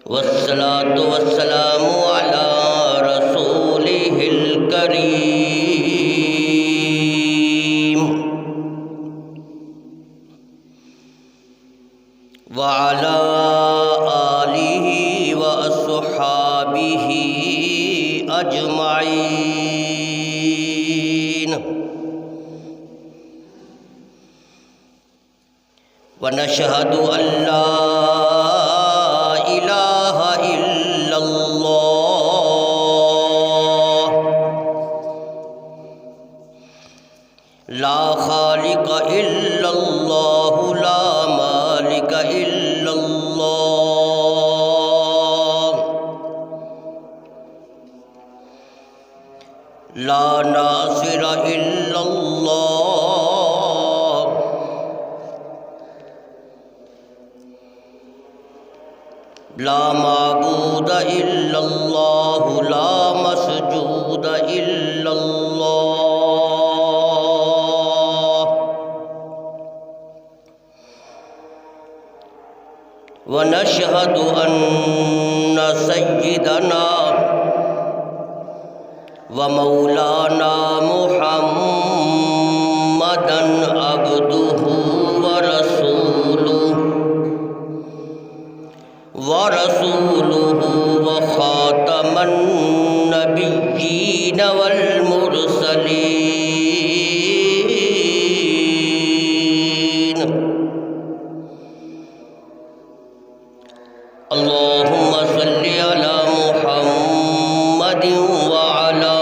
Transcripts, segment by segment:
والصلاة والسلام على رسوله الكريم وعلى آله وأصحابه أجمعين ونشهد أن لا إله إلا الله لا خالق إلا الله لا مالك إلا الله لا ناصر إلا الله لا معبود إلا الله لا مسجود إلا الله ونشهد أن سيدنا ومولانا محمدًا عبده ورسوله وخاتم النبيين والمرسلين اللهم صل على محمد وعلى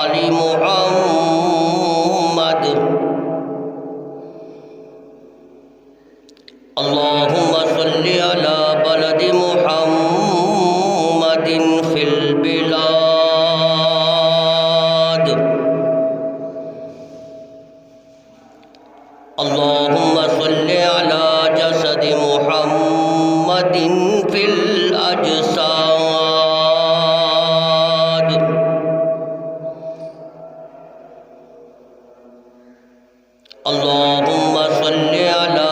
آل محمد اللهم صل على بلد محمد في البلاد اللهم صل على جسد محمد في الأجساد اللهم صل على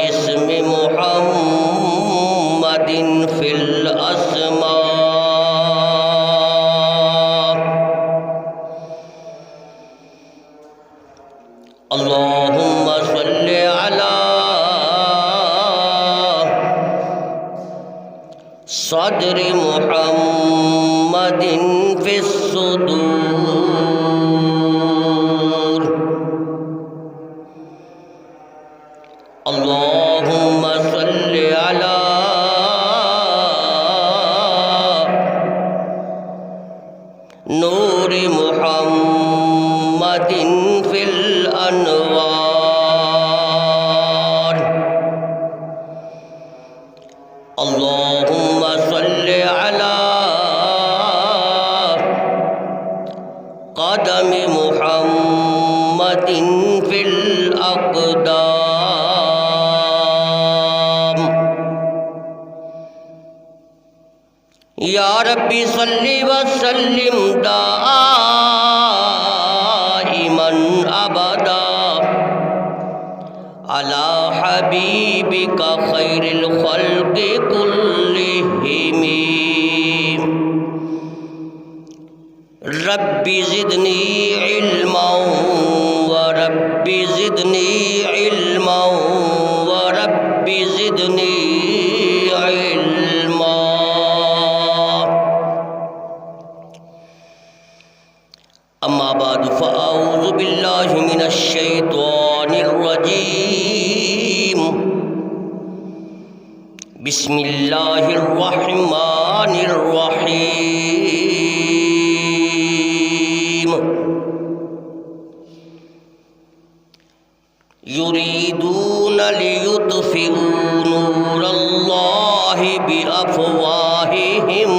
اسم محمد في الأسماء اللهم صل على صدر محمد في الصدور اللهم صل على نور محمد في الأنوار اللهم صل على قدم محمد في الأقدام یا ربی صلی وسلم دائما ابدا علی حبیبک خیر الخلق کلہم رب زدنی علما ورب زدنی علما ورب زدنی علما اما بعد فاعوذ باللہ من الشیطان الرجیم بسم اللہ الرحمن الرحیم یریدون لیطفئوا نور اللہ بافواہہم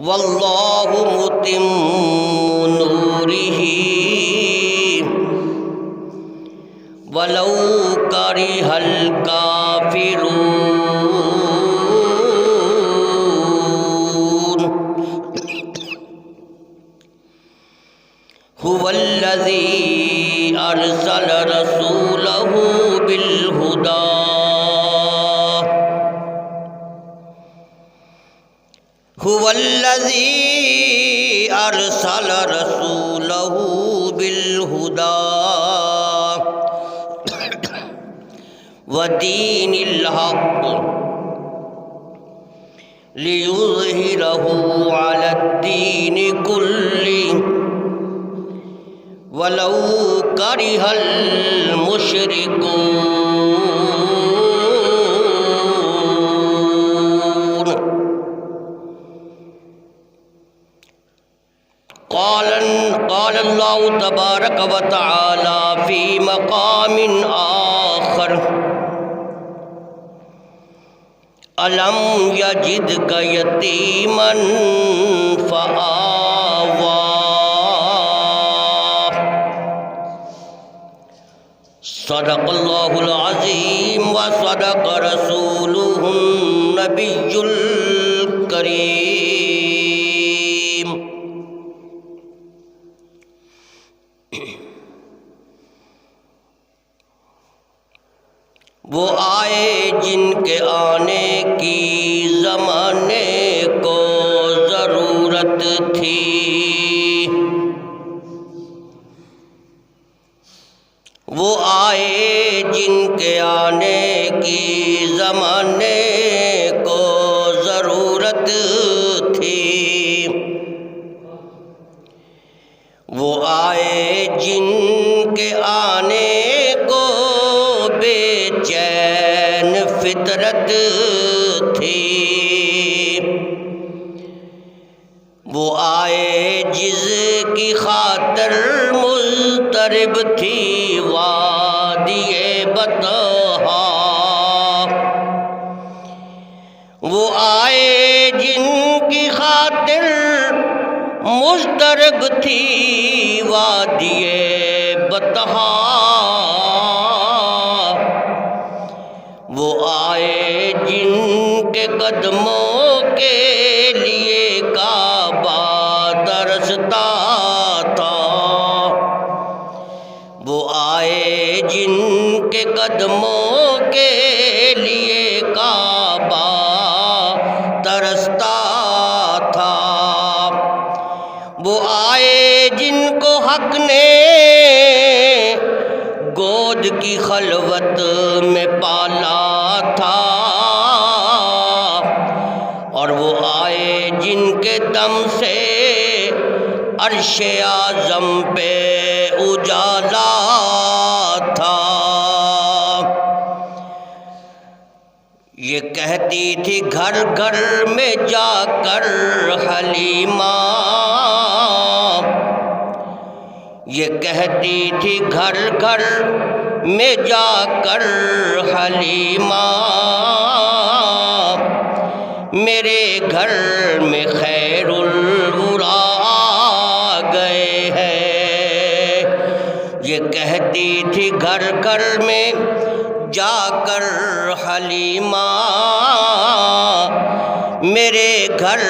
واللہ متم نورہ ولو کرہ الکافرون هو هو الذي أرسل رسوله بالهدى هو الذي أرسل رسوله بالهدى ودين الحق ليظهره على الدين كله ولو كره المشركون. قال الله تبارك وتعالى في مقام آخر ألم يجدك يتيما فآوى صدق الله العظيم وصدق رسوله النبي الكريم. وہ آئے جن کے آنے کی زمانے کو ضرورت تھی، وہ آئے جن کے آنے کی زمانے کو ضرورت تھی، وہ آئے جن کے آنے کو بے چین فطرت تھی، وہ آئے جس کی خاطر مضطرب تھی وادی بطحا، وہ آئے جن کی خاطر مضطرب تھی وادی بطحا، وہ آئے جن کے قدموں کے لیے کعبہ ترستا تھا، وہ آئے جن کے قدموں کے لیے کعبہ ترستا تھا، وہ آئے جن کو حق نے گود کی خلوت میں پالا تھا، اور وہ آئے جن کے دم سے عرش اعظم پہ اجالا تھا. یہ کہتی تھی گھر گھر میں جا کر حلیمہ، یہ کہتی تھی گھر گھر میں جا کر حلیمہ، میرے گھر میں خیر الورا آ گئے ہیں. یہ کہتی تھی گھر گھر میں جا کر حلیمہ، میرے گھر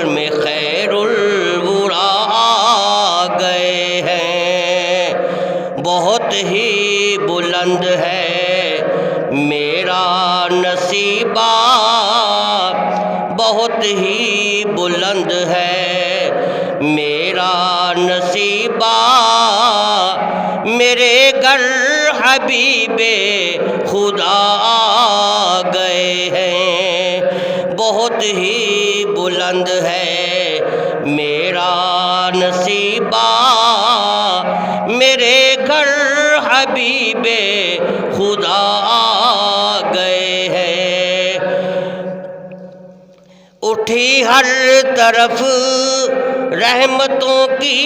میں خیر الورا آ گئے ہیں. بہت ہی بلند ہے میرا نصیبہ، بہت ہی بلند ہے میرا نصیبہ، میرے گھر حبیب خدا آ گئے ہیں. بہت ہی بلند ہے میرا نصیبہ، میرے گھر حبیب خدا آ گئے ہیں. اٹھی ہر طرف رحمتوں کی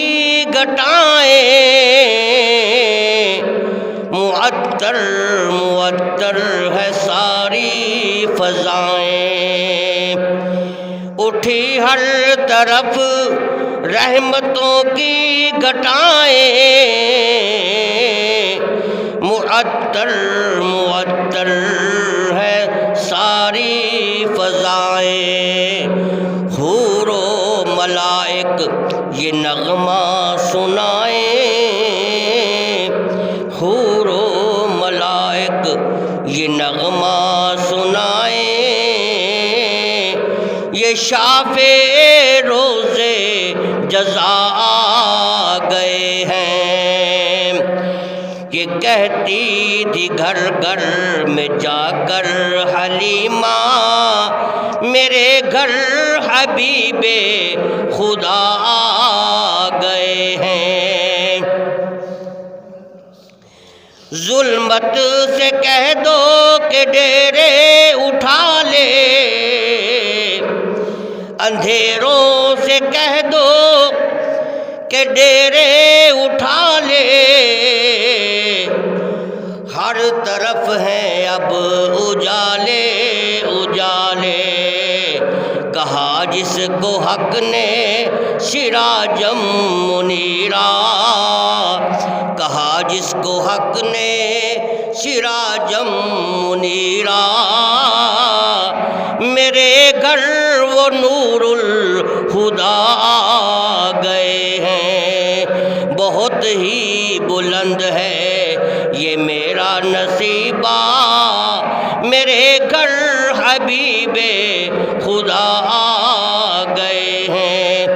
گھٹائیں، معطر معطر ہے ساری فضائیں. اٹھی ہر طرف رحمتوں کی گھٹائیں، معطر معطر ہے ساری فضائیں. حور و ملائک یہ نغمہ سنائیں، حور و ملائک یہ نغمہ سنائیں، یہ شافع روز جزا آ گئے ہیں۔ یہ کہتی تھی گھر گھر میں جا کر حلیمہ، میرے گھر حبیب خدا آ گئے ہیں۔ ظلمت سے کہہ دو کہ ڈیرے اٹھا لے، اندھیروں سے کہہ دو کہ ڈیرے اٹھا لے، ہر طرف ہیں اب اجالے اجالے، کہا جس کو حق نے سراجم منیرا، کہا جس کو حق نے سراجم منیرا، میرے گھر وہ نور الہدیٰ آ گئے ہیں۔ بہت ہی بلند ہے یہ میرا نصیبہ، میرے گھر حبیب خدا آ گئے ہیں۔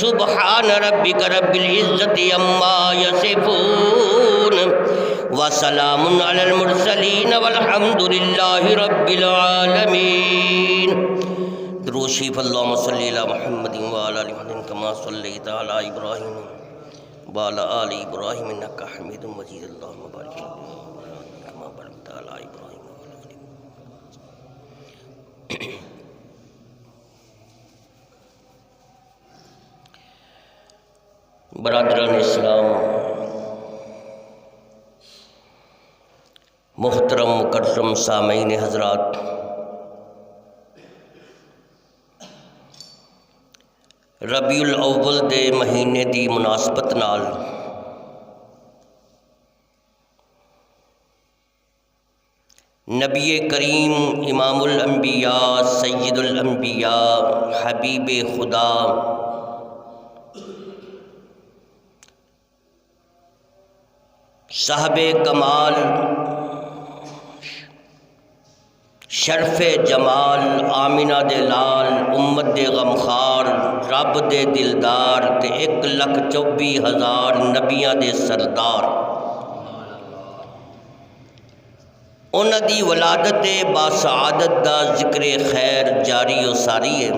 سبحان ربک رب العزت عما یصفون وسلام علی المرسلین والحمد للہ رب العالمین۔ درود شریف اللہم صلی علی محمد وعلی آل محمد کما صلیت علی ابراہیم وعلی آل ابراہیم انک حمید مجید، اللہم بارک کما بارکت علی ابراہیم وعلی آل ابراہیم۔ برادران اسلام، محترم مکرم سامعین حضرات، ربیع الاول دے مہینے دی مناسبت نال نبی کریم امام الانبیاء سید الانبیاء حبیب خدا صاحب کمال شرف جمال آمینہ دے لال امت دے غمخار رب دے دلدار تے 1,24,000 نبیاں دے سردار، انہاں دی ولادت باسعادت دا ذکر خیر جاری و ساری ہے۔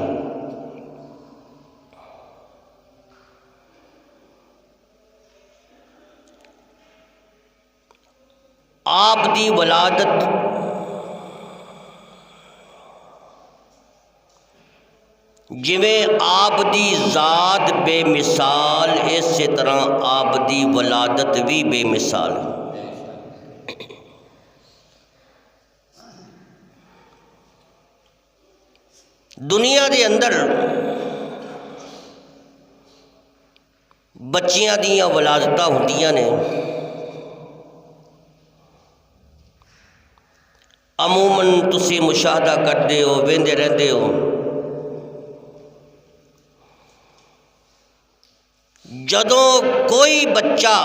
آپ دی ولادت جویں آپ دی ذات بے مثال، اسی طرح آپ دی ولادت بھی بے مثال ہے۔ دنیا دے اندر بچیاں دیاں ولادتاں ہوندیاں نے، عموماً تسی مشاہدہ کرتے ہو، ویندے رہندے ہو، جدوں کوئی بچہ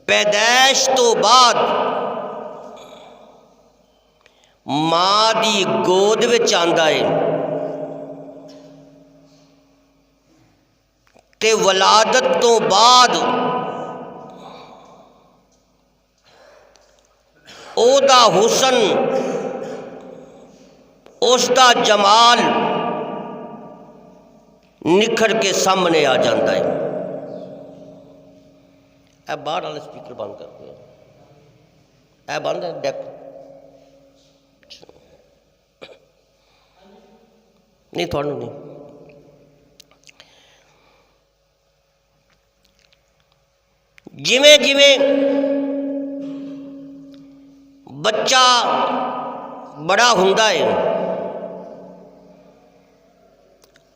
پیدائش تو بعد ماں دی گود وچ آندا ہے تے ولادت تو بعد او دا حسن، اس دا جمال نکھر کے سامنے آ جاتا ہے۔ اے باہر والا سپیکر بند کر دو، اے بند ہے ڈیک نہیں، تھوڑا نہیں۔ جویں جویں بچہ بڑا ہوندا ہے،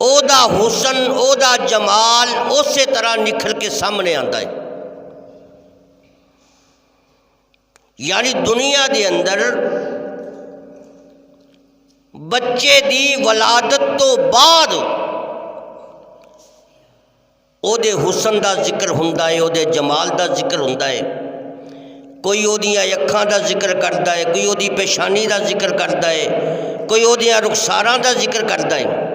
او دا حسن، او دا جمال اسی طرح نکھر کے سامنے آندا ہے۔ یعنی دنیا دے اندر بچے دی ولادت تو بعد ਉਹਦੇ ਹੁਸਨ ਦਾ ਜ਼ਿਕਰ ਹੁੰਦਾ ਹੈ, ਉਹਦੇ ਜਮਾਲ ਦਾ ਜ਼ਿਕਰ ਹੁੰਦਾ ਹੈ। ਕੋਈ ਉਹਦੀਆਂ ਅੱਖਾਂ ਦਾ ਜ਼ਿਕਰ ਕਰਦਾ ਹੈ, ਕੋਈ ਉਹਦੀ ਪੇਸ਼ਾਨੀ ਦਾ ਜ਼ਿਕਰ ਕਰਦਾ ਹੈ, ਕੋਈ ਉਹਦੀਆਂ ਰੁਖਸਾਰਾਂ ਦਾ ਜ਼ਿਕਰ ਕਰਦਾ ਹੈ।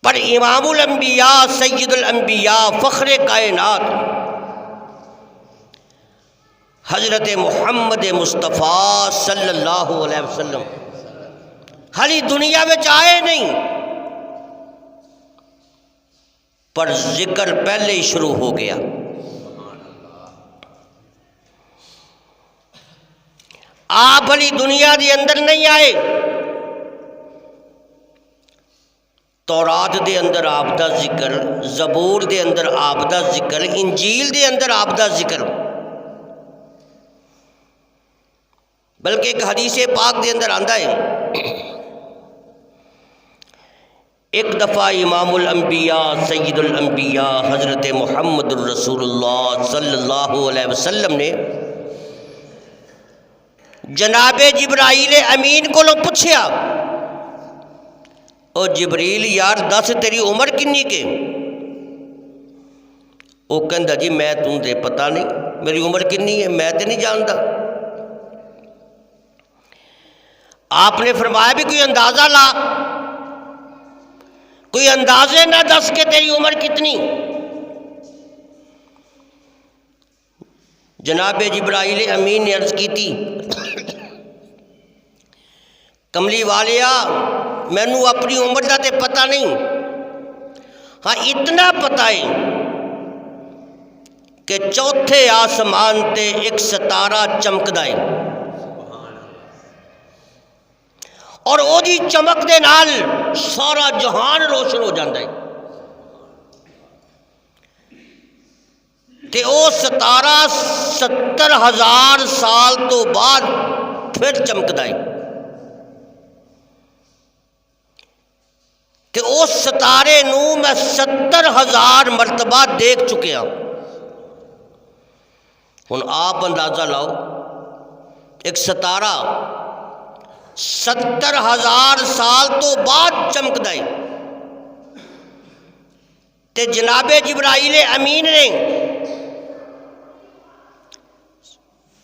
پر امام الانبیاء سید الانبیاء فخر کائنات حضرت محمد مصطفیٰ صلی اللہ علیہ وسلم حالی دنیا میں آئے نہیں، پر ذکر پہلے ہی شروع ہو گیا۔ آپ حالی دنیا دی اندر نہیں آئے، تورات دے اندر آپ دا ذکر، زبور دے اندر آپ دا ذکر، انجیل دے اندر آپ دا ذکر، بلکہ ایک حدیث پاک دے اندر آندا ہے، ایک دفعہ امام الانبیاء سید الانبیاء حضرت محمد الرسول اللہ صلی اللہ علیہ وسلم نے جناب جبرائیل امین کو پوچھیا، او جبریل یار دس تیری عمر کنی کے؟ وہ کہندا جی میں تم دے پتہ نہیں میری عمر کنی ہے، میں تے نہیں جاندا۔ آپ نے فرمایا بھی کوئی اندازہ لا، کوئی اندازے نہ دس کے تیری عمر کتنی۔ جناب جبرائیل امین نے عرض کی تھی، کملی والیا مینوں اپنی عمر دا تے پتہ نہیں، ہاں اتنا پتہ ہے کہ چوتھے آسمان تے ایک ستارہ چمکدا ہے، اور او دی چمک دے نال سارا جہان روشن ہو جاندا ہے، تے او ستارہ 70,000 سال تو بعد پھر چمکدا ہے، کہ اس ستارے نو میں 70,000 مرتبہ دیکھ چکیا۔ ہن آپ اندازہ لاؤ، ایک ستارہ 70,000 سال تو بعد چمکدا ہے، تے جناب جبرائیل امین نے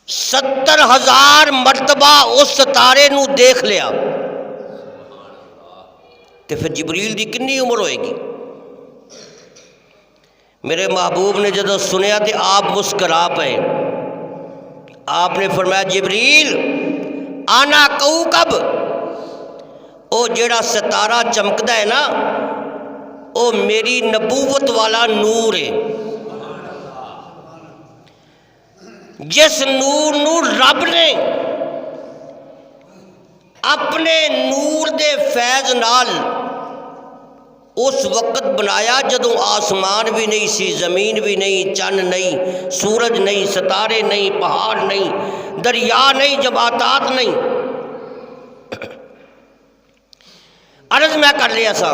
70,000 مرتبہ اس ستارے نو دیکھ لیا، تے پھر جبریل دی کنی عمر ہوئے گی؟ میرے محبوب نے جدو سنیا تے آپ مسکرا پئے، آپ نے فرمایا جبریل آنا کوکب، او جیڑا ستارہ چمکدا ہے نا او میری نبوت والا نور ہے، جس نور نو رب نے اپنے نور دے فیض نال اس وقت بنایا جدوں آسمان بھی نہیں سی، زمین بھی نہیں، چند نہیں، سورج نہیں، ستارے نہیں، پہاڑ نہیں، دریا نہیں، جباتات نہیں۔ عرض میں کر لیا سا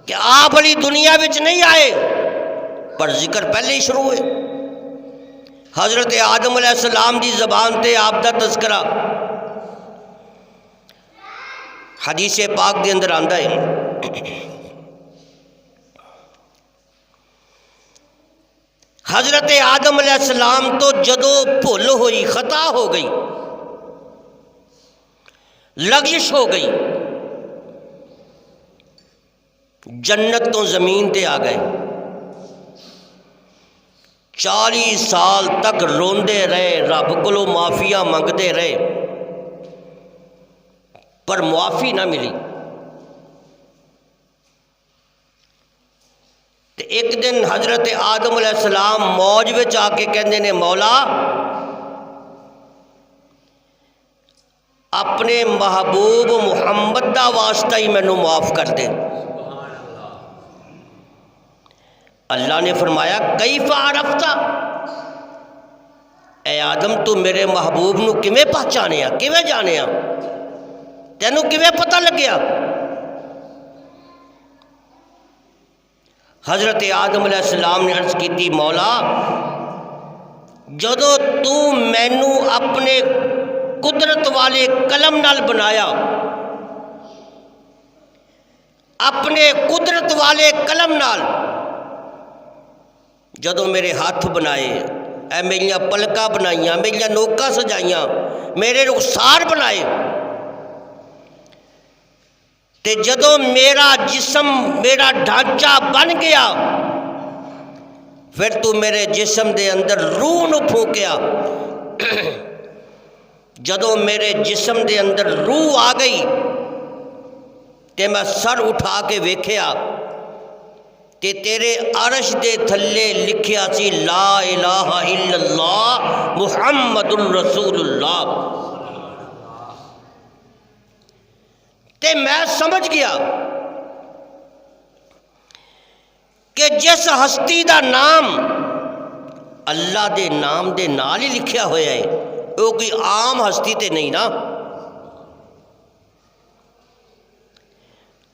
کہ آپ علی دنیا وچ نہیں آئے، پر ذکر پہلے ہی شروع ہوئے۔ حضرت آدم علیہ السلام دی زبان تے آپ دا تذکرہ حدیث پاک دے اندر آندا ہے، حضرت آدم علیہ السلام تو جدو بھول ہوئی، خطا ہو گئی، لغزش ہو گئی، جنت تو زمین تے آ گئے، 40 سال تک روندے رہے، رب کولوں معافیاں منگتے رہے، پر معافی نہ ملی۔ تے ایک دن حضرت آدم علیہ السلام موج وچ آ کے کہندے نے مولا اپنے محبوب محمد دا واسطہ ہی مینوں معاف کر دے۔ اللہ نے فرمایا کیف عرفت، اے آدم تو میرے محبوب نو کیویں پہچانیا، کیویں جانیا، تینوں کیویں پتہ لگیا؟ حضرت آدم علیہ السلام نے عرض کی تھی مولا جدو تو مینوں اپنے قدرت والے قلم نال بنایا اپنے قدرت والے قلم نال جدوں میرے ہاتھ بنائے، اے میریاں پلکاں بنائیاں، میریاں نوکاں سجائیاں، میرے رخسار بنائے، تے جدوں میرا جسم میرا ڈھانچہ بن گیا، پھر تو میرے جسم دے اندر روح نو پھونکیا۔ جدوں میرے جسم دے اندر روح آ گئی تے میں سر اٹھا کے ویکھیا تے تیرے عرش دے تھلے لکھیا سی لا الہ الا اللہ محمد الرسول اللہ۔ تے میں سمجھ گیا کہ جس ہستی دا نام اللہ دے نام دے نال ہی لکھیا ہویا ہے، وہ کوئی عام ہستی تے نہیں نا۔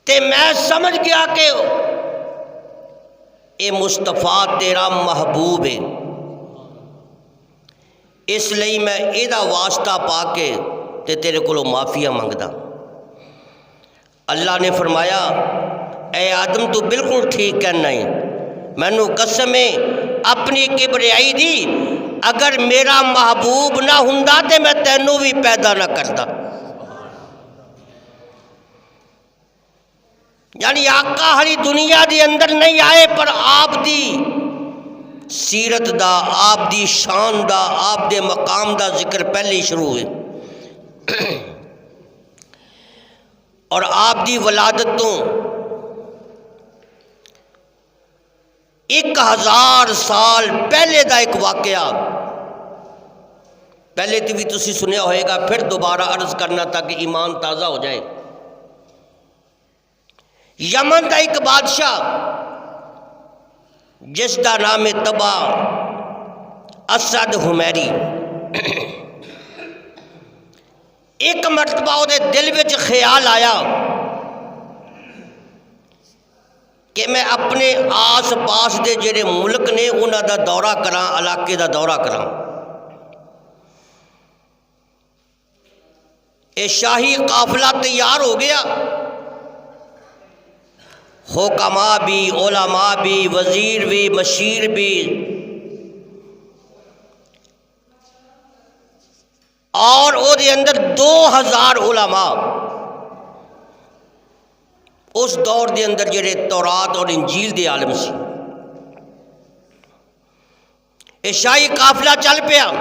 تے میں سمجھ گیا کہ اے مصطفیٰ تیرا محبوب ہے، اس لئی میں ایدہ واسطہ پا کے تے تیرے کو معافیہ منگدا۔ اللہ نے فرمایا اے آدم تو بالکل ٹھیک کہنا ہے، مینوں قسم ہے اپنی کبریائی دی، اگر میرا محبوب نہ ہوندا تے میں تینوں بھی پیدا نہ کردا۔ یعنی آقا ہری دنیا دی اندر نہیں آئے، پر آپ دی سیرت دا، آپ دی شان دا، آپ دے مقام دا ذکر پہلے ہی شروع ہوئے، اور آپ دی ولادت تو 1000 سال پہلے دا ایک واقعہ، پہلے تو بھی تسی سنیا ہوئے گا، پھر دوبارہ عرض کرنا تاکہ ایمان تازہ ہو جائے۔ یمن دا ایک بادشاہ جس دا نام تبا اسد حمیری، ایک مرتبہ وہ دل وچ خیال آیا کہ میں اپنے آس پاس دے جڑے ملک نے انہاں دا دورہ کراں، علاقے دا دورہ کراں۔ اے شاہی قافلہ تیار ہو گیا، حکماء بھی، علماء بھی، وزیر بھی، مشیر بھی، اور او دے اندر 2000 علماء اس دور دے اندر جڑے تورات اور انجیل دے عالم سی۔ اے شاہی قافلہ چل پیا،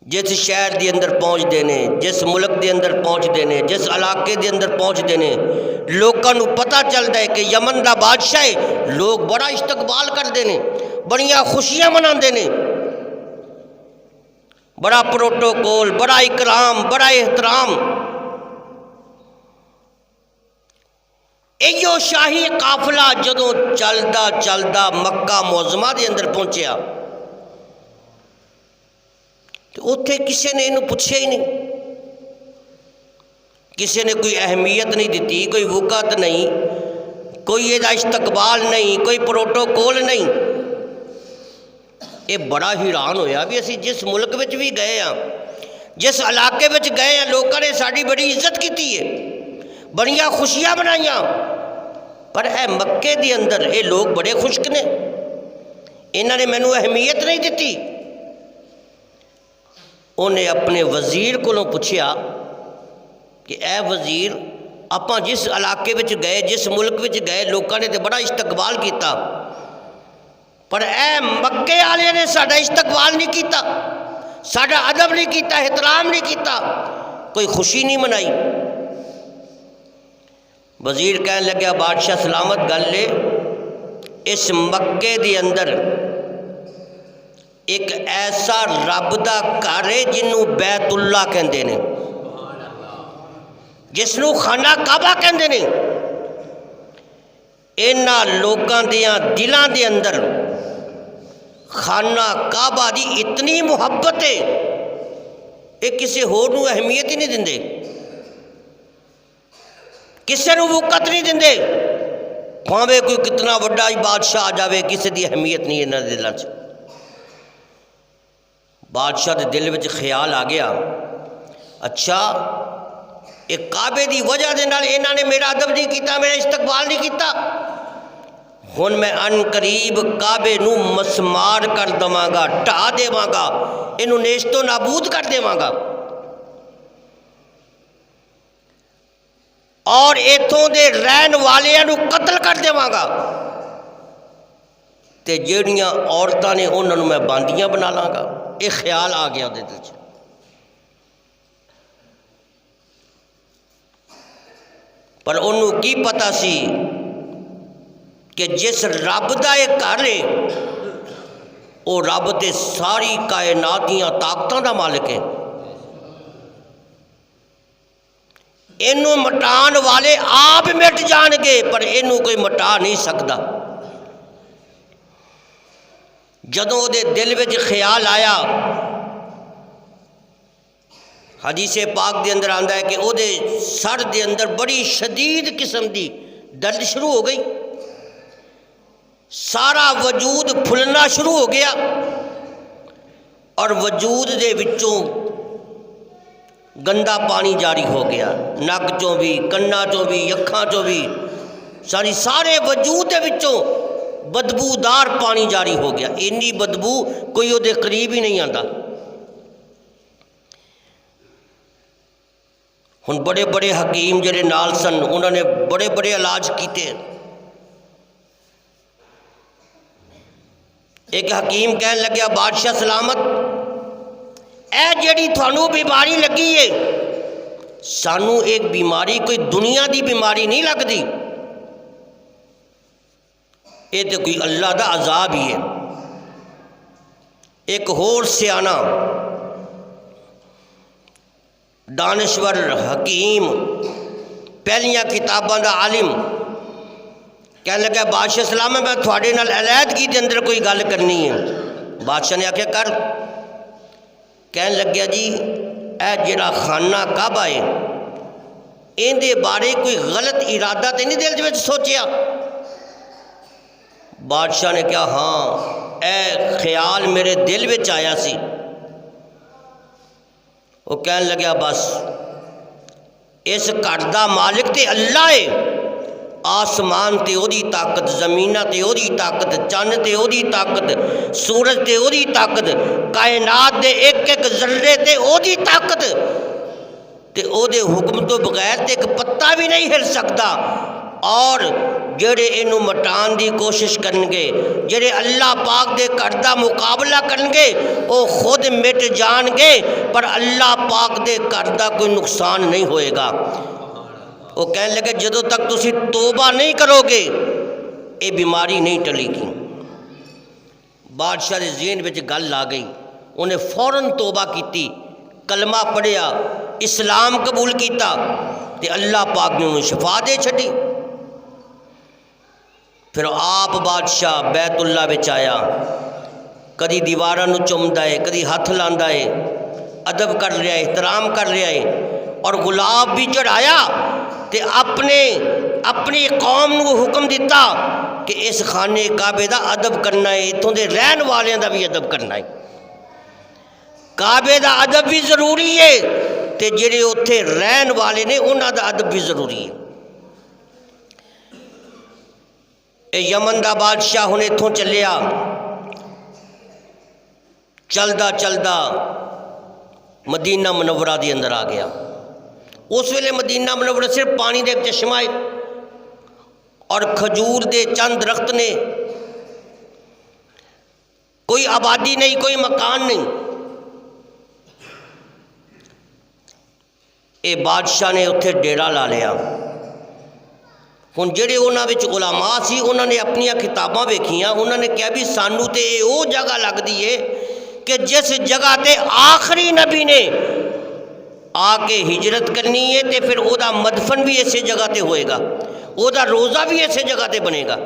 جس شہر دے اندر پہنچ دینے، جس ملک دے اندر پہنچ دینے، جس علاقے دے اندر پہنچ دینے، لوگاں نو پتہ چلدا ہے کہ یمن دا بادشاہ ہے، لوگ بڑا استقبال کر دینے، بڑیاں خوشیاں مناندے نے، بڑا پروٹوکول، بڑا اکرام، بڑا احترام۔ ایو شاہی قافلہ جدوں چلدا چلدا مکہ معظمہ دے اندر پہنچیا تو اتھے کسی نے انہوں پوچھے ہی نہیں، کسی نے کوئی اہمیت نہیں دیتی، کوئی وقت نہیں، کوئی یہ استقبال نہیں، کوئی پروٹوکول نہیں۔ یہ بڑا حیران ہویا بھی اسی جس ملک وچ بھی گئے ہیں، جس علاقے وچ گئے ہیں، لوگوں نے ساڑی بڑی عزت کیتی ہے، بڑیاں خوشیاں بنائیاں، پر اے مکے دی اندر اے لوگ بڑے خشک نے، انہوں نے مینوں اہمیت نہیں دیتی۔ انہیں اپنے وزیر کو پوچھیا کہ اے وزیر، اپاں جس علاقے وچ گئے، جس ملک وچ گئے، لوگوں نے تو بڑا استقبال کیتا، پر اے مکے والے نے ساڈا استقبال نہیں کیتا، ساڈا ادب نہیں کیتا، احترام نہیں کیتا، کوئی خوشی نہیں منائی۔ وزیر کہنے لگیا بادشاہ سلامت گل لے، اس مکے دے اندر ایک ایسا رب دا گھر ہے جنوں بیت اللہ کہندے نے، جس نوں خانہ کعبہ کہندے نے۔ انہاں لوکاں دیاں دلاں دے اندر خانہ کعبہ دی اتنی محبت ہے، یہ کسی ہور نوں اہمیت ہی نہیں دیندے، کسی نوں وقت نہیں دیندے، بھاویں کوئی کتنا بڑا ہی بادشاہ آ جاوے، کسی دی اہمیت نہیں انہاں دے دلاں 'چ۔ بادشاہ دے دل وچ خیال آ گیا، اچھا ایک کعبے دی وجہ دے نال انہاں نے میرا ادب نہیں کیتا، میرا استقبال نہیں کیتا، ہن میں ان قریب کعبے نو مسمار کر دواں گا، ٹھا دیواں گا، اینو نیست و نابود کر دیواں گا، اور ایتھوں دے رہن والیاں نو قتل کر دیواں گا، تے جیڑیاں عورتاں نے انہاں نو میں باندیاں بنا لاں گا۔ ایک خیال آ گیا دے دل چ، پر انہوں کی پتہ سی کہ جس رب دا یہ گھر ہے وہ رب تے ساری کائنات دیاں طاقتاں دا مالک ہے، اینوں مٹان والے آپ مٹ جان گے پر اینوں کوئی مٹا نہیں سکتا۔ جدوں دے دل وچ خیال آیا، حدیث پاک دے اندر آندا ہے کہ او دے سر دے اندر بڑی شدید قسم دی درد شروع ہو گئی، سارا وجود پھلنا شروع ہو گیا، اور وجود دے وچوں گندا پانی جاری ہو گیا، نک چوں بھی، کناں چوں بھی، اکھاں چوں بھی، سارے وجود دے وچوں بدبودار پانی جاری ہو گیا، اتنی بدبو کوئی او دے قریب ہی نہیں آندا۔ ہن بڑے بڑے حکیم جڑے نال سن انہوں نے بڑے بڑے علاج کیتے۔ ایک حکیم کہنے لگیا بادشاہ سلامت، اے جڑی تھانوں بیماری لگی ہے، سانوں ایک بیماری کوئی دنیا دی بیماری نہیں لگدی، یہ تو کوئی اللہ دا عذاب ہی ہے۔ ایک ہور سیانا دانشور حکیم پہلیاں کتاباں دا عالم کہنے لگا بادشاہ سلام میں تھوڑے نال علیحدگی دے اندر کوئی گل کرنی ہے۔ بادشاہ نے آکھیا کر۔ کہنے لگیا جی اے جڑا خانہ کعبہ ہے ان دے بارے کوئی غلط ارادہ تے نہیں دل وچ سوچیا؟ بادشاہ نے کہا ہاں اے خیال میرے دل وچ آیا سی۔ وہ کہنے لگیا بس اس گھر دا مالک تے اللہ ہے، آسمان تے او دی طاقت، زمینہ تے او دی طاقت، چند تے او دی طاقت، سورج تے او دی طاقت، کائنات دے ایک ایک ذرے تے او دی طاقت، تے او دے حکم تو بغیر تے ایک پتا بھی نہیں ہل سکتا۔ اور جڑے اینو مٹان دی کوشش کرنگے، جڑے اللہ پاک دے کردہ مقابلہ کرنگے او خود مٹ جان گے، پر اللہ پاک دے کردہ کوئی نقصان نہیں ہوئے گا۔ وہ کہنے لگے جدوں تک تسی توبہ نہیں کرو گے اے بیماری نہیں ٹلی گی۔ بادشاہ دے ذہن وچ گل آ گئی، انہیں فوراً توبہ کیتی، کلمہ پڑھیا، اسلام قبول کیتا، تے اللہ پاک نے انہیں شفا دے چھڈی۔ پھر آپ بادشاہ بیت اللہ وچ آیا، کدی دیواراں نو چومدا ہے، کدی ہاتھ لاندا ہے، ادب کر رہا ہے، احترام کر رہا ہے، اور گلاب بھی چڑھایا تے اپنی قوم نو حکم دیتا کہ اس خانے کعبے دا ادب کرنا ہے، اتھوں دے رہن والیاں دا بھی ادب کرنا ہے۔ کعبے دا ادب بھی ضروری ہے تے جڑے اتھے رہن والے نے انہاں دا ادب بھی ضروری ہے۔ اے یمن دا بادشاہ ہن اتھوں چلیا، چلدا چلدا مدینہ منورہ دی اندر آ گیا۔ اس ویلے مدینہ منورہ صرف پانی دے ایک چشمہ ہے اور کھجور دے چند درخت نے، کوئی آبادی نہیں، کوئی مکان نہیں۔ اے بادشاہ نے اتھے ڈیرا لا لیا۔ ہن جڑے انہاں وچ علماء سی انہاں نے اپنیاں کتاباں ویکھیاں، انہاں نے کہا بھی سانو تے اے او جگہ لگدی ہے کہ جس جگہ تے آخری نبی نے آ کے ہجرت کرنی ہے تے پھر او دا مدفن بھی اسی جگہ تے ہوئے گا، او دا روزہ بھی اسی جگہ تے بنے گا۔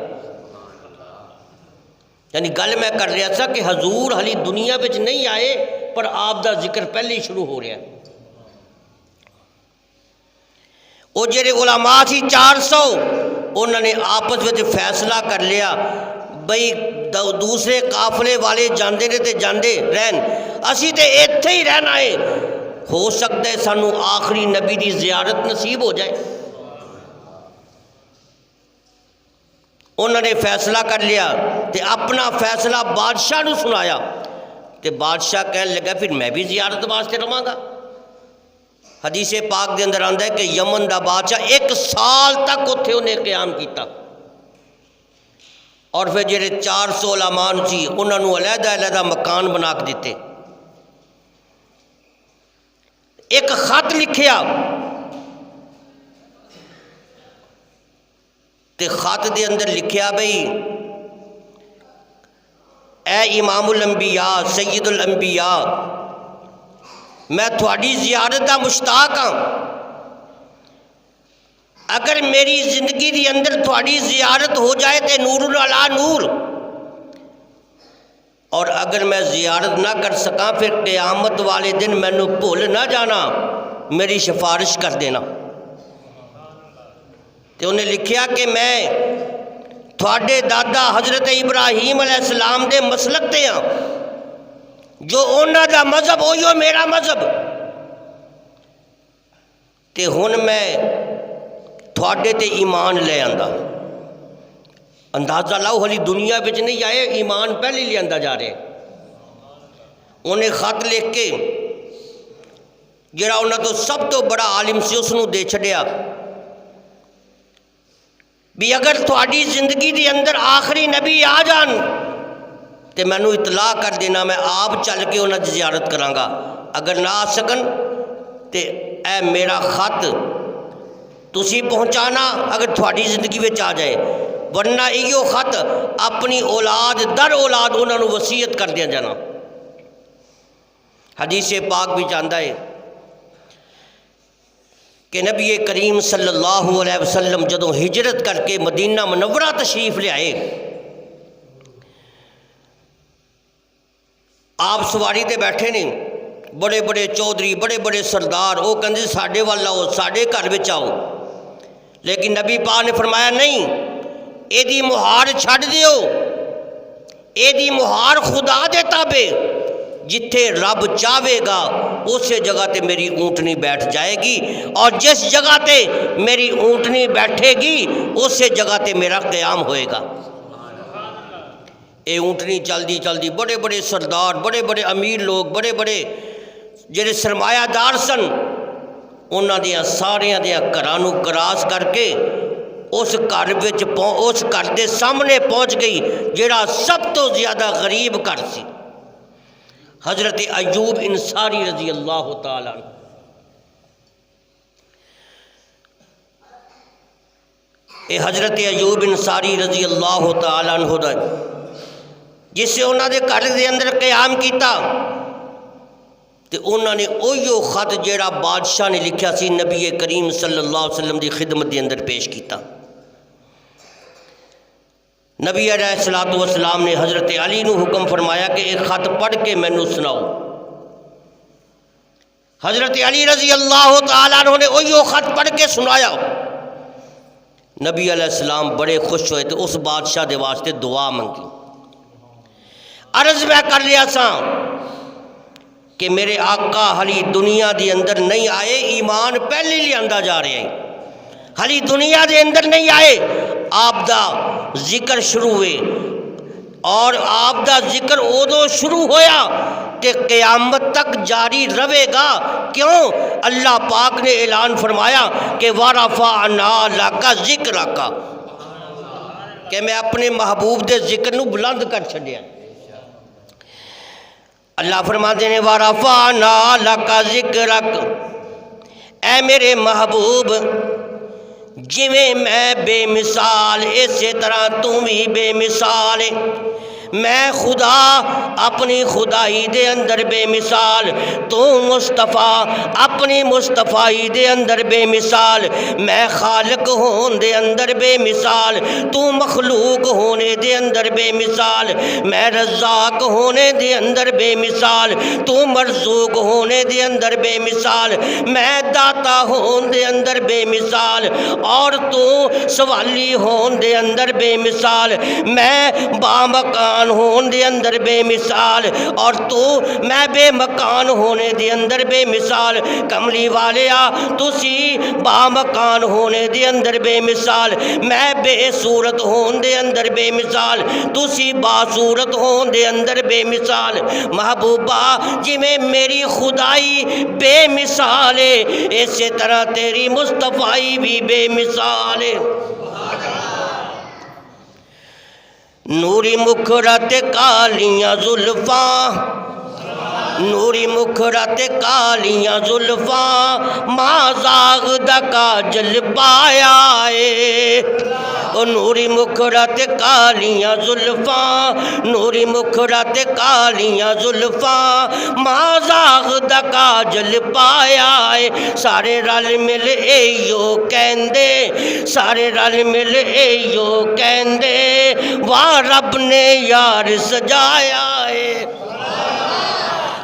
یعنی گل میں کر رہا تھا کہ حضور حالی دنیا وچ نہیں آئے پر آپ دا ذکر پہلے ہی شروع ہو رہا ہے۔ وہ جڑے علماء سی 400 انہوں نے آپس میں فیصلہ کر لیا بھئی دوسرے قافلے والے جاندے نے تے جاندے رہن، اسی تے ایتھے ہی رہنا ہے، ہو سکتا ہے سانو آخری نبی دی زیارت نصیب ہو جائے۔ انہوں نے فیصلہ کر لیا تے اپنا فیصلہ بادشاہ نو سنایا تے بادشاہ کہنے لگا پھر میں بھی زیارت واسطے رہاں گا۔ حدیث پاک دے اندر آندا ہے کہ یمن دا بادشاہ 1 سال تک اتھے انہیں قیام کیتا، اور پھر جڑے 400 علماء سی انہوں نے علیحدہ علیحدہ مکان بنا کے دیتے۔ ایک خط لکھیا تے خط دے اندر لکھیا بھئی اے امام الانبیاء سید الانبیاء، میں تھوڑی زیارت دا مشتاق ہاں، اگر میری زندگی دی اندر تھوڑی زیارت ہو جائے تے نور علی نور، اور اگر میں زیارت نہ کر سکاں پھر قیامت والے دن مینوں بھول نہ جانا، میری سفارش کر دینا۔ تے انہیں لکھیا کہ میں تھوڑے دادا حضرت ابراہیم علیہ السلام دے مسلک تے ہاں، جو انہاں دا مذہب ہوئیو میرا مذہب، تے ہن میں تھوڑے تے ایمان لے آندا۔ اندازہ لاؤ حالی دنیا بچ نہیں آئے، ایمان پہلے لے آندا جا رہے۔ انہیں خط لکھ کے جڑا انہاں تو سب تو بڑا عالم سی اس نو دے چھڈیا بھی اگر تھوڑی زندگی دی اندر آخری نبی آ جان تے مینوں اطلاع کر دینا، میں آپ چل کے انہاں دی زیارت کراں گا، اگر نہ آ سکن تے اے میرا خط تسی پہنچانا اگر تھوڑی زندگی میں آ جائے، ورنہ ایو خط اپنی اولاد در اولاد انہاں نوں وصیت کر دیا جانا۔ حدیث پاک بھی جاندا ہے کہ نبی کریم صلی اللہ علیہ وسلم جدوں ہجرت کر کے مدینہ منورہ تشریف لے آئے، آپ سواری تے بیٹھے نے، بڑے بڑے چودھری بڑے بڑے سردار وہ کہندے ساڈے وال آؤ، ساڈے گھر وچ آؤ، لیکن نبی پاک نے فرمایا نہیں، اے دی مہار چھڈ دیو، اے دی مہار خدا دے تابع، جتھے رب چاہے گا اسی جگہ تے میری اونٹنی بیٹھ جائے گی، اور جس جگہ تے میری اونٹنی بیٹھے گی اسی جگہ تے میرا قیام ہوئے گا۔ اے اونٹنی چلدی چلدی بڑے بڑے سردار بڑے بڑے امیر لوگ بڑے بڑے جڑے سرمایہ دار سن انہاں دیاں ساریاں دیاں گھراں نوں کراس کر کے اس گھر دے سامنے پہنچ گئی جڑا سب تو زیادہ غریب گھر سی، حضرت ایوب انصاری رضی اللہ تعالیٰ عنہ۔ اے حضرت ایوب انصاری رضی اللہ تعالیٰ عنہ دا جس سے انہوں نے گھر دے اندر قیام کیتا تے انہوں نے اوہیو خط جیڑا بادشاہ نے لکھیا سی نبی کریم صلی اللہ علیہ وسلم دی خدمت دے اندر پیش کیتا۔ نبی علیہ السلام نے حضرت علی نو حکم فرمایا کہ ایک خط پڑھ کے مینوں سناؤ۔ حضرت علی رضی اللہ تعالیٰ عنہ نے اوہیو خط پڑھ کے سنایا۔ نبی علیہ السلام بڑے خوش ہوئے تو اس بادشاہ دے واسطے دعا منگی۔ عرض میں کر لیا سا کہ میرے آقا حلی دنیا دے اندر نہیں آئے، ایمان پہلے لے آندا جا رہے ہیں، حلی دنیا دے اندر نہیں آئے، آپ دا ذکر شروع ہوئے، اور آپ دا ذکر ادو شروع ہویا کہ قیامت تک جاری رہے گا۔ کیوں؟ اللہ پاک نے اعلان فرمایا کہ وَرَفَعْنَا لَكَ ذِكْرَكَ، کہ میں اپنے محبوب دے ذکر نو بلند کر چھڈیا۔ اللہ فرماتے ہیں وَرَفَعْنَا لَكَ ذِكْرَكَ، اے میرے محبوب جویں میں بے مثال اسی طرح تم بھی بے مثال ہے، میں خدا اپنی خدائی دے اندر بے مثال، تو مصطفیٰ اپنی مصطفیٰ دے اندر بے مثال، میں خالق ہون دے اندر بے مثال، تو مخلوق ہونے دے اندر بے مثال، میں رزاق ہونے دے اندر بے مثال، تو مرزوق ہونے دے اندر بے مثال، میں داتا ہون دے اندر بے مثال، اور تو سوالی ہون دے اندر بے مثال، میں بامکان مکان ہون دے اندر بے مثال، اور تو میں بے مکان ہونے دے اندر بے مثال۔ کملی والیا تسی با مکان ہونے دے اندر بے مثال، میں بے صورت ہون دے اندر بے مثال، تسی با صورت ہون دے اندر بے مثال۔ محبوبہ جی میں میری خدائی بے مثال ہے، اسی طرح تیری مصطفیٰ بھی بے مثال ہے۔ نوری مکھرت کالیاں زلفاں، نوری مکھرت کالیاں زلفاں، ماں زاغ دا کاجل پایا ہے۔ او نوری مکھرت کالیاں زلفاں، نوری مکھرت کالیاں زلفاں، ماں زاغ دا کاجل پایا ہے۔ سارے رل مل ایو کہندے، سارے رل مل ایو کہندے، واہ رب نے یار سجایا ہے۔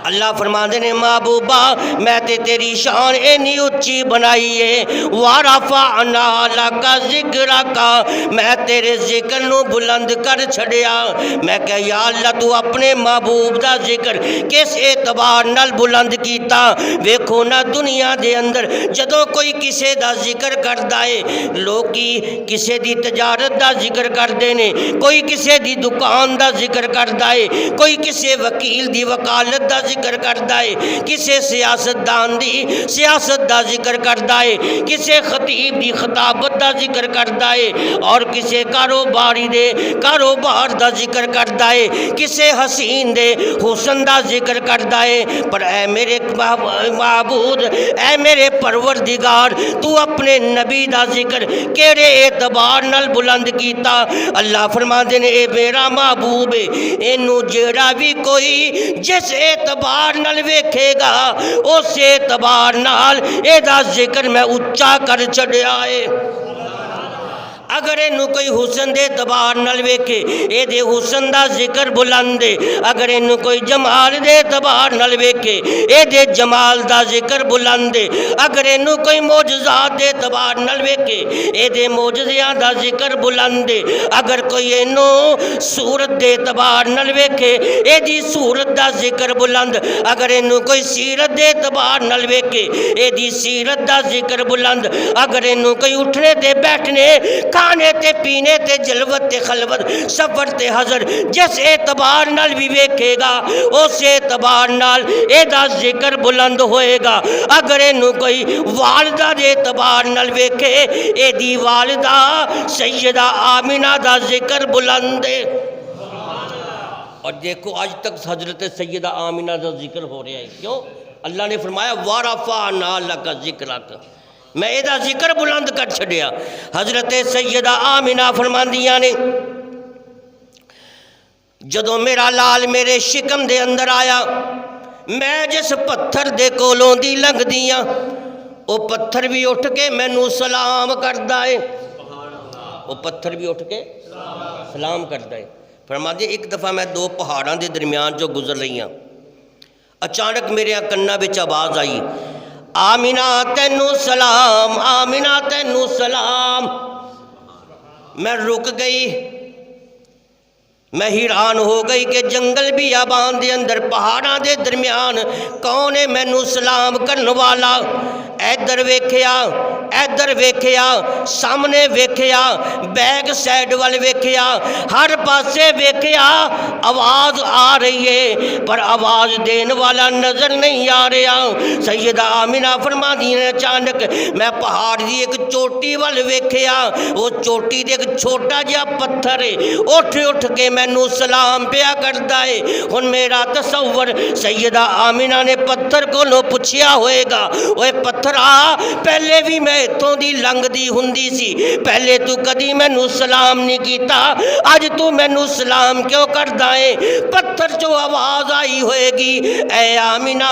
اللہ فرماندے نے محبوبہ میں تے تیری شان اینی اچھی بنائی ہے، وَرَفَعْنَا لَكَ ذِكْرَكَ، میں تیرے ذکر نو بلند کر چھڑیا۔ میں کہ یا اللہ تو اپنے محبوب دا ذکر کس اعتبار نال بلند کیتا؟ ویکھو نا دنیا دے اندر جدوں کوئی کسے دا ذکر کردا ہے، لوکی کسے دی تجارت دا ذکر کردے نے، کوئی کسے دی دکان دا ذکر کردا ہے، کوئی کسے وکیل دی وکالت دا ذکر کردا ہے، کسے سیاستدان دی سیاست دا ذکر کردا ہے، کسے خطیب دی خطابت دا ذکر کردا ہے، اور کسے کاروباری دے کاروبار دا ذکر کردا ہے، کسے حسین دے حسن دا ذکر کردا ہے۔ پر اے میرے معبود، اے میرے پروردگار، تو اپنے نبی دا ذکر کیڑے اعتبار نال بلند کیتا؟ اللہ فرماندے نے اے میرا محبوب اینو جیڑا بھی کوئی جس اعتبار نال ویکھے گا اس اعتبار نال اے دا ذکر میں اچھا کر چھڑیا ہے۔ اگر اینو کوئی حسن دے اعتبار نال ویکھے اے دے حسن دا ذکر بلند ہے، اگر اینو کوئی جمال دے اعتبار نال ویکھے اے دے جمال دا ذکر بلند ہے، اگر اینو کوئی معجزات دے اعتبار نال ویکھے اے دے معجزیاں دا ذکر بلند ہے، اگر کوئی اینو صورت دے اعتبار نال ویکھے اے دی صورت دا ذکر بلند، اگر اینو کوئی سیرت دے اعتبار نال ویکھے اے دی سیرت دا ذکر بلند، اگر اینو کوئی اٹھنے تے بیٹھنے کھانے تے پینے تے جلوت تے خلوت سفر تے حضر جس اعتبار نال بھی ویکھے گا اس اعتبار نال اے دا ذکر بلند ہوئے گا۔ اگر اینو کوئی والدہ دے اعتبار نال ویکھے اے دی والدہ سیدہ آمینہ دا ذکر بلند ہے۔ اور دیکھو آج تک حضرت سیدہ آمینہ دا ذکر ہو رہا ہے، کیوں؟ اللہ نے فرمایا وَرَفَعْنَا لَكَ ذِكْرَكَ، میں اے دا ذکر بلند کر چھڑیا۔ حضرت سیدہ آمینہ فرماندیاں نے جدوں میرا لال میرے شکم دے اندر آیا، میں جس پتھر دے کولوں دی لنگ دیاں او پتھر بھی اٹھ کے مینوں سلام کردا ہے، او پتھر بھی اٹھ کے سلام کردا ہے۔ فرماندے ایک دفعہ میں دو پہاڑاں دے درمیان جو گزر رہی ہاں، اچانک میرے کنا وچ آواز آئی، آمینہ تینو سلام، آمینہ تینو سلام۔ میں رک گئی، میں حیران ہو گئی کہ جنگل بیابان دے اندر پہاڑاں دے درمیان کون ہے مینوں سلام کرن والا؟ ایدر ویکھیا، ایدر ویکھیا، سامنے ویکھیا، بیک سائڈ وال ویکھیا، ہر پاسے ویکھیا، آواز آ رہی ہے پر آواز دین والا نظر نہیں آ رہا۔ سیدہ آمینہ فرماندی نے اچانک میں پہاڑ دی ایک چوٹی وال ویکھیا، وہ چوٹی دے ایک چھوٹا جہا پتھر ہے، اٹھ اٹھ کے مینوں سلام پیا کردا ہے۔ ہن میرا تصور سیدہ آمینہ نے پتھر کو لو پوچھیا ہوئے گا، اوے پتھر آ پہلے بھی میں اتوں دی لنگ دی ہندی سی، پہلے تو کدی مینوں سلام نہیں کیتا، اج تو مینوں سلام کیوں کردا ہے؟ پتھر جو آواز آئی ہوئے گی، اے آمینہ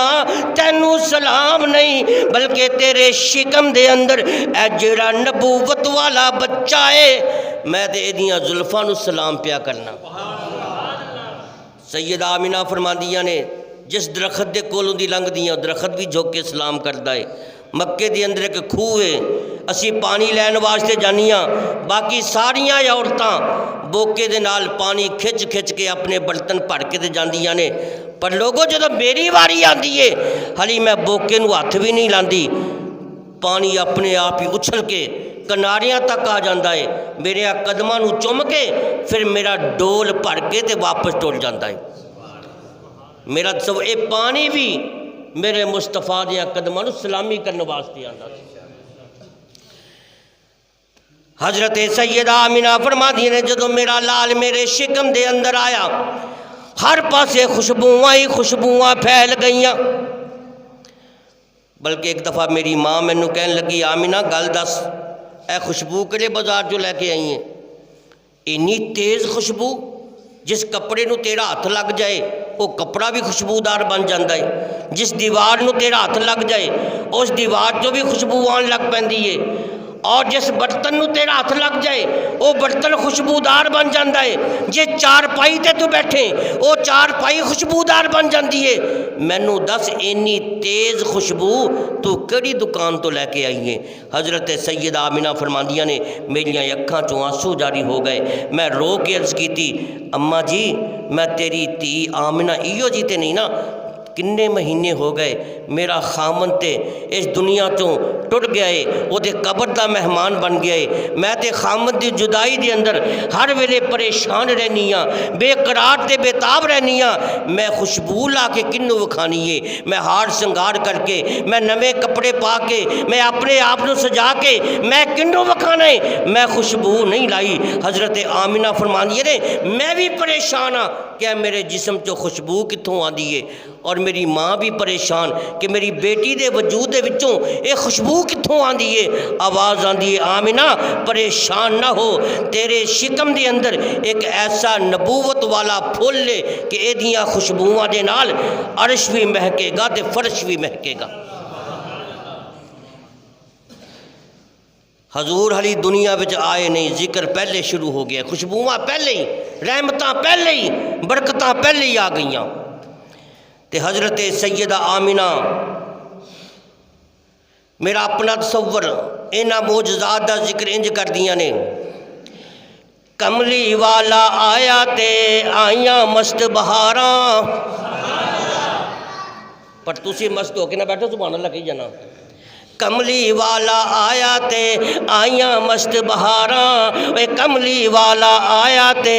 تینوں سلام نہیں بلکہ تیرے شکم دے اندر اے جڑا نبوت والا بچہ ہے میں تے ایدیاں زلفاں نو سلام پیا کرنا۔ سیدہ آمینہ فرماندیاں نے جس درخت دے کولوں دی لنگ دیاں درخت بھی جھوک کے سلام کردا ہے۔ مکے دی اندر ایک کھوہ ہے، اسی پانی لین واسطے جانیاں، باقی ساریاں عورتاں بوکے دے نال پانی کھچ کھچ کے اپنے برتن بھر کے تے جاندیاں نے، پر لوگوں جدوں میری واری آندی ہے ہلی میں بوکے نو ہاتھ بھی نہیں لاندی، پانی اپنے آپ ہی اچھل کے کناریاں تک آ جاندہ ہے، میرے قدماں نو چوم کے پھر میرا ڈول بھر کے تے واپس ٹر جاندہ ہے۔ میرا اے پانی بھی میرے مصطفیٰ دیاں قدماں نو سلامی کرنے واسطے آندہ ہے۔ حضرت سیدہ آمینہ فرما دی نے جدو میرا لال میرے شکم دے اندر آیا، ہر پاسے خوشبوئیں ہی خوشبوئیں پھیل گئیاں، بلکہ ایک دفعہ میری ماں میں نو کہنے لگی آمینہ گل دس اے خوشبو کے لئے بازار جو لے کے آئی ہیں، اتنی تیز خوشبو جس کپڑے نو تیرا ہاتھ لگ جائے وہ کپڑا بھی خوشبودار بن جاندہ ہے، جس دیوار نو تیرا ہاتھ لگ جائے اس دیوار جو بھی خوشبو آن لگ پہندی ہے، اور جس برتن نو تیرا ہاتھ لگ جائے وہ برتن خوشبودار بن جاندہ ہے، جے چار پائی تے تو بیٹھے وہ چار پائی خوشبودار بن جاندی ہے۔ میں نو دس اینی تیز خوشبو تو کڑی دکان تو لے کے آئی ہیں؟ حضرت سیدہ آمینہ فرماندیاں نے میریاں اکھاں چوں آنسو جاری ہو گئے، میں رو کے عرض کی تھی اماں جی میں تیری تی آمینہ ایو جی تے نہیں نا، کنے مہینے ہو گئے میرا خامن تے اس دنیا چوں ٹوٹ گیا ہے، وہ دے قبر دا مہمان بن گیا ہے، میں تے خامن دی جدائی دے اندر ہر ویلے پریشان رہنیاں، بے قرار تے بے تاب رہنیاں، میں خوشبو لا کے کنوں وکھانی ہے، میں ہار سنگار کر کے میں نوے کپڑے پا کے میں اپنے آپ نو سجا کے میں کنوں وکھانا ہے، میں خوشبو نہیں لائی۔ حضرت آمینہ فرماندی نے میں بھی پریشان ہاں کہ میرے جسم چو خوشبو کتوں آندی ہے، اور میری ماں بھی پریشان کہ میری بیٹی دے وجود دے وچوں اے خوشبو کتوں آندی ہے۔ آواز آندی ہے آمینہ پریشان نہ ہو، تیرے شکم دے اندر ایک ایسا نبوت والا پھول لے کہ اے دیاں خوشبوواں دے نال عرش بھی مہکے گا تے فرش بھی مہکے گا۔ حضور حلی دنیا وچ آئے نہیں، ذکر پہلے شروع ہو گیا، خوشبوواں پہلے ہی، رحمتاں پہلے ہی، برکتاں پہلے ہی آ گئیاں۔ تے حضرت سیدہ آمینہ میرا اپنا تصور اینا معجزات دا ذکر انج کر دیاں نے، کملی والا آیا تے آئیاں مست بہاراں، پر تسی مست ہو کے نہ بیٹھو سبحان اللہ کہی جانا، کملی والا آیا تے آئیاں مست بہاراں، اے کملی والا آیا تے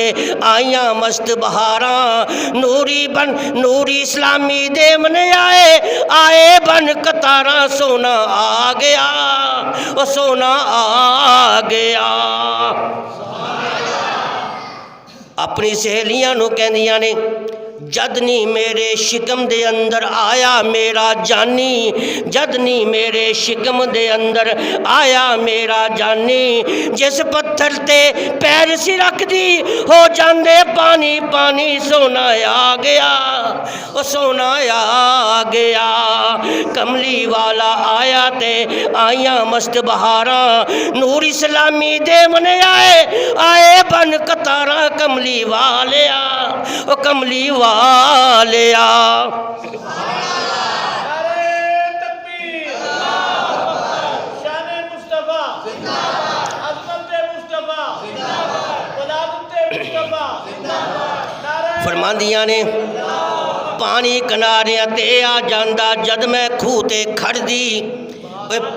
آئیاں مست بہاراں، نوری بن نوری اسلامی دے منے آئے بن قطاراں، سونا آ گیا وہ سونا آ گیا۔ اپنی سہیلیاں نو کہندیاں نے جدنی میرے شکم دے اندر آیا میرا جانی، جدنی میرے شکم دے اندر آیا میرا جانی، جس پتھر تے پیر سی رکھ دی ہو جاندے پانی پانی، سونا آ گیا وہ سونا آ گیا۔ کملی والا آیا تے آئیاں مست بہاراں، نور اسلامی دے منے آئے بن قطاراں، کملی والیا وہ کملی والیا۔ فرماندیاں نے پانی کناریاں تے آ جاندہ جد میں کھوہ تے کھڑ دی،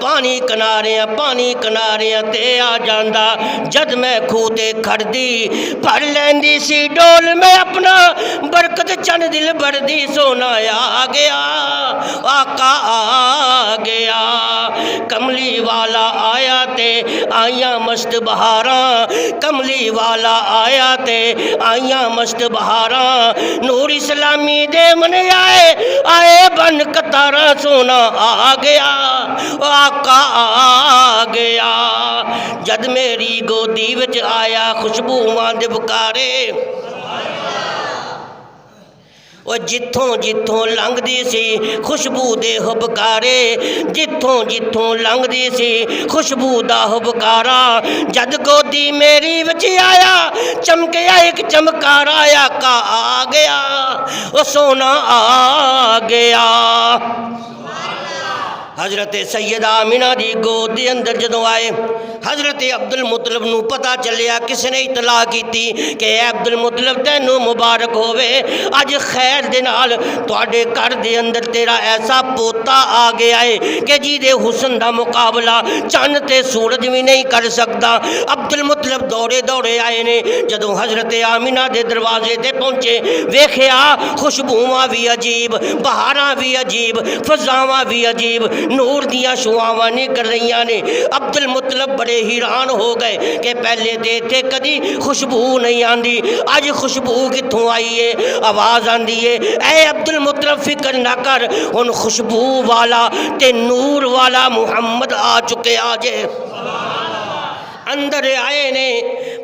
پانی کناریاں تے آ جاندہ جد میں کھوہ تے کھڑ دی، پڑ لیندی سی ڈول میں اپنا برکت چند دل بھر دی، سونا آ گیا آقا آ گیا۔ کملی والا آیا تے آئیاں مست بہاراں، کملی والا آیا تے آئیاں مست بہاراں، نور اسلامی دے منے آئے بن قطاراں، سونا آ گیا آقا آ گیا۔ جد میری گودی وچ آیا خوشبوواں دے بکارے، وہ جتھوں جتھوں لنگ دی سی خوشبو دے ہبکارے، جتھوں جتھوں لنگ دی سی خوشبو دا ہبکارا، جد گودی میری وچ آیا چمکیا ایک چمکارا، آقا آ گیا وہ سونا آ گیا۔ حضرت سیدہ آمینہ دی گود دے اندر جدوں آئے حضرت عبد المطلب نو پتہ چلیا کس نے اطلاع کیتی کہ اے عبد المطلب تینوں مبارک ہووے اج خیر دے نال تواڈے گھر دے اندر تیرا ایسا پوتا آ گیا ہے کہ جی دے حسن دا مقابلہ چند تے سورج بھی نہیں کر سکتا۔ عبد المطلب دوڑے دوڑے آئے نے جدوں حضرت آمینہ دے دروازے تے پہنچے ویکھیا خوشبوواں بھی عجیب بہاراں بھی عجیب فضاواں بھی عجیب نور دیاں شعاواں نکل رہیاں نے۔ عبد المطلب بڑے حیران ہو گئے کہ پہلے تے اتھے کدی خوشبو نہیں آندی اج خوشبو کتھوں آئی ہے؟ آواز آندی ہے اے عبد المطلب فکر نہ کر ان خوشبو والا تے نور والا محمد آ چکے آجے۔ اندر آئے نے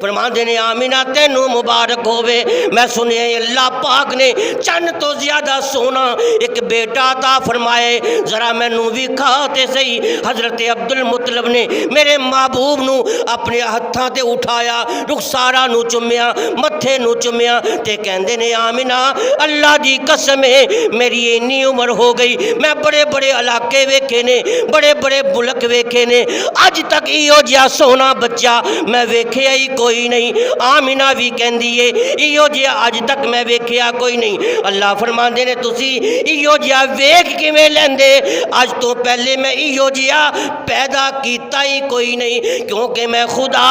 فرماندے نے آمینہ تینوں مبارک ہووے میں سنیا اللہ پاک نے چند تو زیادہ سونا ایک بیٹا عطا فرمائے ذرا مینوں ویکھا تے صحیح۔ حضرت عبد المطلب نے میرے محبوب نو اپنے ہتھاں تے اٹھایا رخسارا نو چومیا متھے نو چومیا تے کہندے نے آمینہ اللہ دی قسم ہے میری اتنی عمر ہو گئی میں بڑے بڑے علاقے ویکھے نے بڑے بڑے ملک ویکھے نے اج تک ایہو جہا سونا بچہ میں ویکھیا ہی کوئی نہیں۔ آمینہ بھی کہندی ہے ایہو جہا اج تک میں ویکھیا کوئی نہیں۔ اللہ فرماندے نے تسی ایہو جہا ویکھ کیویں لیندے اج تو پہلے میں ایہو جہا پیدا کیتا ہی کوئی نہیں کیونکہ میں خدا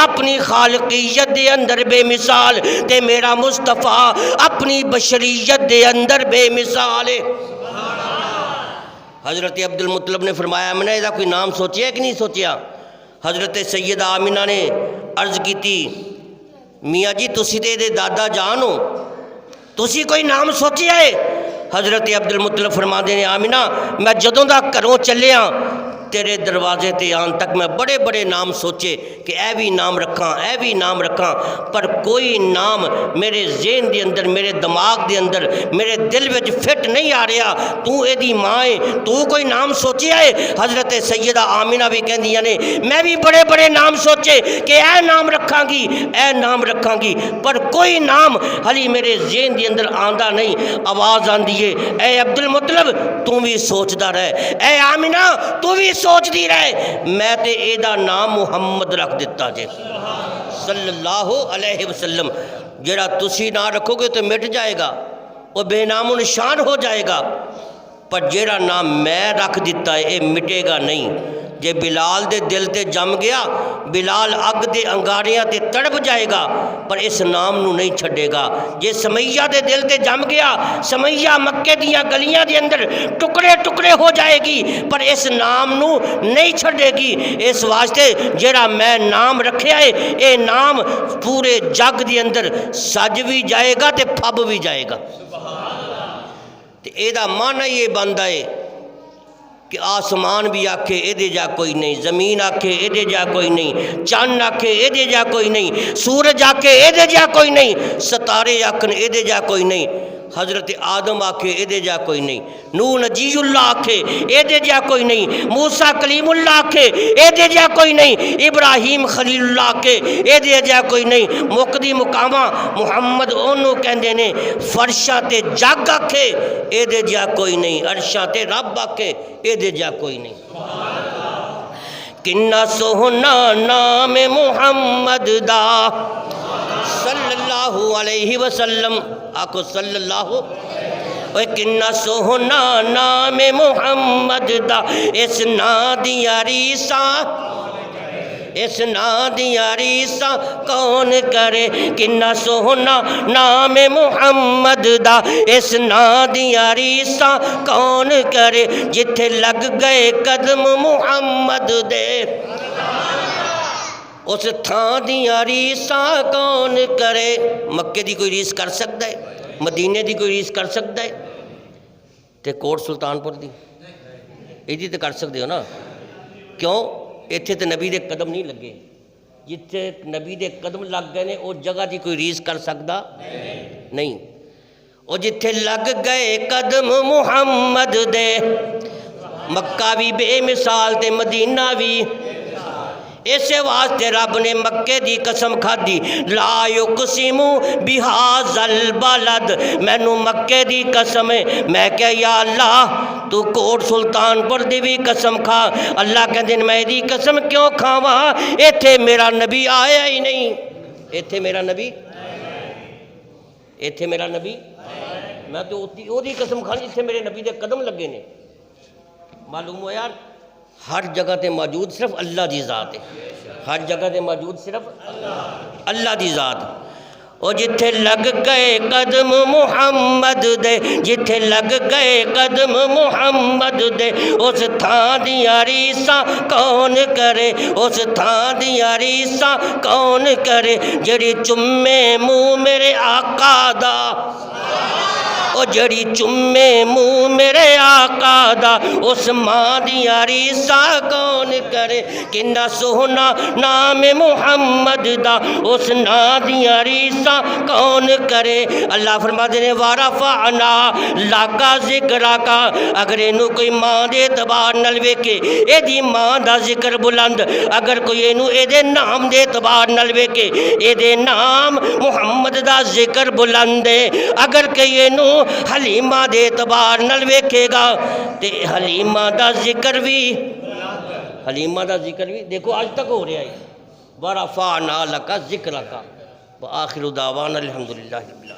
اپنی خالقیت دے اندر بے مثال تے میرا مصطفیٰ اپنی بشریت دے اندر بے مثال ہے۔ حضرت عبد المطلب نے فرمایا میں نے ایسا کوئی نام سوچیا کہ نہیں سوچیا؟ حضرت سیدہ آمینہ نے عرض کی تھی میاں جی تسی تے دے دادا جان ہو تسی کوئی نام سوچیا ہے؟ حضرت عبد المطلب فرماندے نے آمینہ میں جدوں دا گھروں چلیا تیرے دروازے تے آن تک میں بڑے بڑے نام سوچے کہ اے بھی نام رکھاں اے بھی نام رکھاں پر کوئی نام میرے ذہن دے اندر میرے دماغ دے اندر میرے دل وچ فٹ نہیں آ رہا تو اے دی ماں ہے تو کوئی نام سوچیا ہے؟ حضرت سیدہ آمینہ بھی کہندیاں نے میں بھی بڑے بڑے نام سوچے کہ اے نام رکھاں گی اے نام رکھاں گی پر کوئی نام حلی میرے ذہن دے اندر آندا نہیں۔ آواز آندی ہے اے عبد المطلب تو بھی سوچدا رہ اے آمینہ تو بھی سوچ دی رہے میں تے اے دا نام محمد رکھ دیتا جے صلی اللہ علیہ وسلم۔ جڑا تسی نہ رکھو گے تو مٹ جائے گا وہ بے نام و نشان ہو جائے گا پر جڑا نام میں رکھ دیتا ہے اے مٹے گا نہیں۔ جے بلال دے دل تے جم گیا بلال اگ دے انگاریاں تے تڑپ جائے گا پر اس نام نو نہیں چھڑے گا۔ جے سمیہ دے دل تے جم گیا سمیہ مکے دیاں گلیاں دے اندر ٹکڑے ٹکڑے ہو جائے گی پر اس نام نو نہیں چھڑے گی۔ اس واسطے جڑا میں نام رکھیا ہے اے نام پورے جگ دے اندر سج بھی جائے گا تے پھب بھی جائے گا۔ تے اے دا معنی یہ بندا ہے کہ آسمان بھی آکھے اے دے جا کوئی نہیں زمین آکھے اے دے جا کوئی نہیں چاند آکھے اے دے جا کوئی نہیں سورج آکھے اے دے جا کوئی نہیں ستارے آکھن اے دے جا کوئی نہیں حضرت آدم آکھے اے دے جا کوئی نہیں نوح نجی اللہ آکھے اے دے جا کوئی نہیں موسیٰ کلیم اللہ آکھے اے دے جا کوئی نہیں ابراہیم خلیل اللہ آکھے اے دے جا کوئی نہیں مقدی مقامہ محمد اونوں کہندے نے فرشاں تے جگ آکھے اے دے جا کوئی نہیں عرشاں تے رب آکھے اے دے جا کوئی نہیں۔ کنہ سوہنا نام محمد دا صلی اللہ علیہ وسلم آکھو صلی اللہ اے کنہ سوہنا نام محمد دا اس نا دیا ریساں اس نا دیا ریساں کون کرے کنہ سوہنا نام محمد دا اس نا دیا ریساں کون کرے جتھے لگ گئے قدم محمد دے اس تھاں دیا ریساں کون کرے۔ مکے دی کوئی ریس کر سکتا ہے مدینے دی کوئی ریس کر سکتا ہے تے کوٹ سلطان پور دی ایدی تے کر سکتے ہو نا کیوں ایتھے تے نبی دے قدم نہیں لگے جتھے نبی دے قدم لگ گئے نے او جگہ دی کوئی ریس کر سکتا نہیں۔ او جتھے لگ گئے قدم محمد دے مکہ بھی بے مثال تے مدینہ بھی اسے واسطے رب نے مکے دی قسم کھادی، لا یقسم بہذل بلد، مینوں مکے دی قسم ہے۔ میں کہا یا اللہ تو کوٹ سلطان پر دی بھی قسم کھا۔ اللہ کہندے میں دی قسم کیوں کھاواں، ایتھے میرا نبی آیا ہی نہیں، ایتھے میرا نبی، ایتھے میرا نبی، میں تو او دی قسم کھانی جتھے میرے نبی دے قدم لگے نے۔ معلوم ہو یار ہر جگہ تے موجود صرف اللہ دی ذات ہے، ہر جگہ تے موجود صرف اللہ دی ذات۔ اور جتھے لگ گئے قدم محمد دے، جتھے لگ گئے قدم محمد دے، اس تھان دیاں ریساں کون کرے، اس تھان دیاں ریساں کون کرے، جڑی چمے منہ میرے آقا دا، او جڑی چمے منہ میرے آقا دا، اس ماں دیاں ریساں کون کرے۔ کنہ سوہنا نام محمد دا، اس نام دیاں ریساں کون کرے۔ اللہ فرماتے ہیں وَرَفَعْنَا لَكَ ذِكْرَكَ، اگر اینو کوئی ماں دے اعتبار نال ویکھے اے دی ماں دا ذکر بلند، اگر کوئی اینو اے دے نام دے اعتبار نال ویکھے اے دے نام محمد دا ذکر بلند ہے، اگر کوئی اینو حلیمہ دے اعتبار نال ویکھے گا تے حلیمہ دا ذکر بھی، حلیمہ دا ذکر بھی دیکھو آج تک ہو رہا ہے۔ وَرَفَعْنَا لَكَ ذِكْرَكَ وآخر دعوانا الحمدللہ رب العالمین۔